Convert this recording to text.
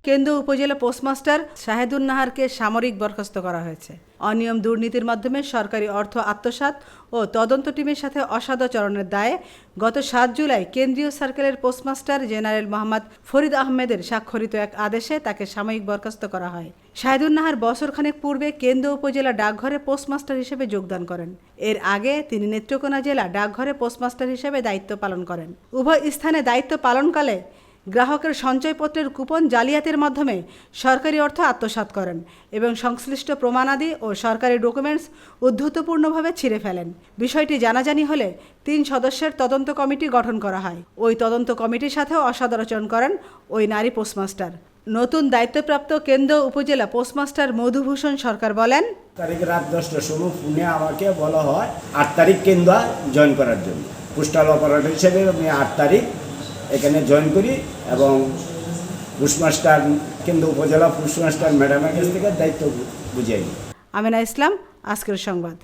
কেন্দ্র উপজেলা পোস্টমাস্টার শাহেদুন নাহারকে সামরিক বরখাস্ত করা হয়েছে। অনিয়ম দুর্নীতির মাধ্যমে সরকারি অর্থ আত্মসাৎ ও তদন্ত টিমের সাথে অসদাচরণের দায়ে গত ৭ জুলাই কেন্দ্রীয় সার্কেলের পোস্টমাস্টার জেনারেল মোহাম্মদ ফরিদ আহমেদের স্বাক্ষরিত এক আদেশে তাকে সাময়িক বরখাস্ত করা হয়। শাহেদুন নাহার বছরখানেক পূর্বে কেন্দ্র উপজেলা ডাকঘরে পোস্টমাস্টার হিসেবে যোগদান করেন। এর আগে তিনি নেত্রকোনা জেলা ডাকঘরে পোস্টমাস্টার হিসেবে দায়িত্ব পালন করেন। উভয় স্থানে দায়িত্ব পালনকালে গ্রাহকের সঞ্চয়পত্রের কুপন জালিয়াতির মাধ্যমে সরকারি অর্থ আত্মসাৎ করেন এবং সংশ্লিষ্ট প্রমাণাদি ও সরকারি ডকুমেন্টস উদ্ধৃতপূর্ণভাবে ছিঁড়ে ফেলেন। বিষয়টি জানাজানি হলে ৩ সদস্যের তদন্ত কমিটি গঠন করা হয়। ওই তদন্ত কমিটির সাথেও অসদাচরণ করেন ওই নারী পোস্টমাস্টার। নতুন দায়িত্বপ্রাপ্ত কেন্দ্র উপজেলা পোস্টমাস্টার মধুভূষণ সরকার বলেন, তারিখ রাত 10টার সময় ফোনে আমাকে বলা হয় 8 তারিখ কেন্দ্র জয়েন করার জন্য। পোস্টাল অপারেটর হিসেবে আমি 8 তারিখ এখানে জয়েন করি এবং পোস্টমাস্টার কেন্দ্র উপজেলা পোস্টমাস্টার ম্যাডামের কাছ থেকে দায়িত্ব বুঝিয়ে নিই। আমিনা ইসলাম, আজকের সংবাদ।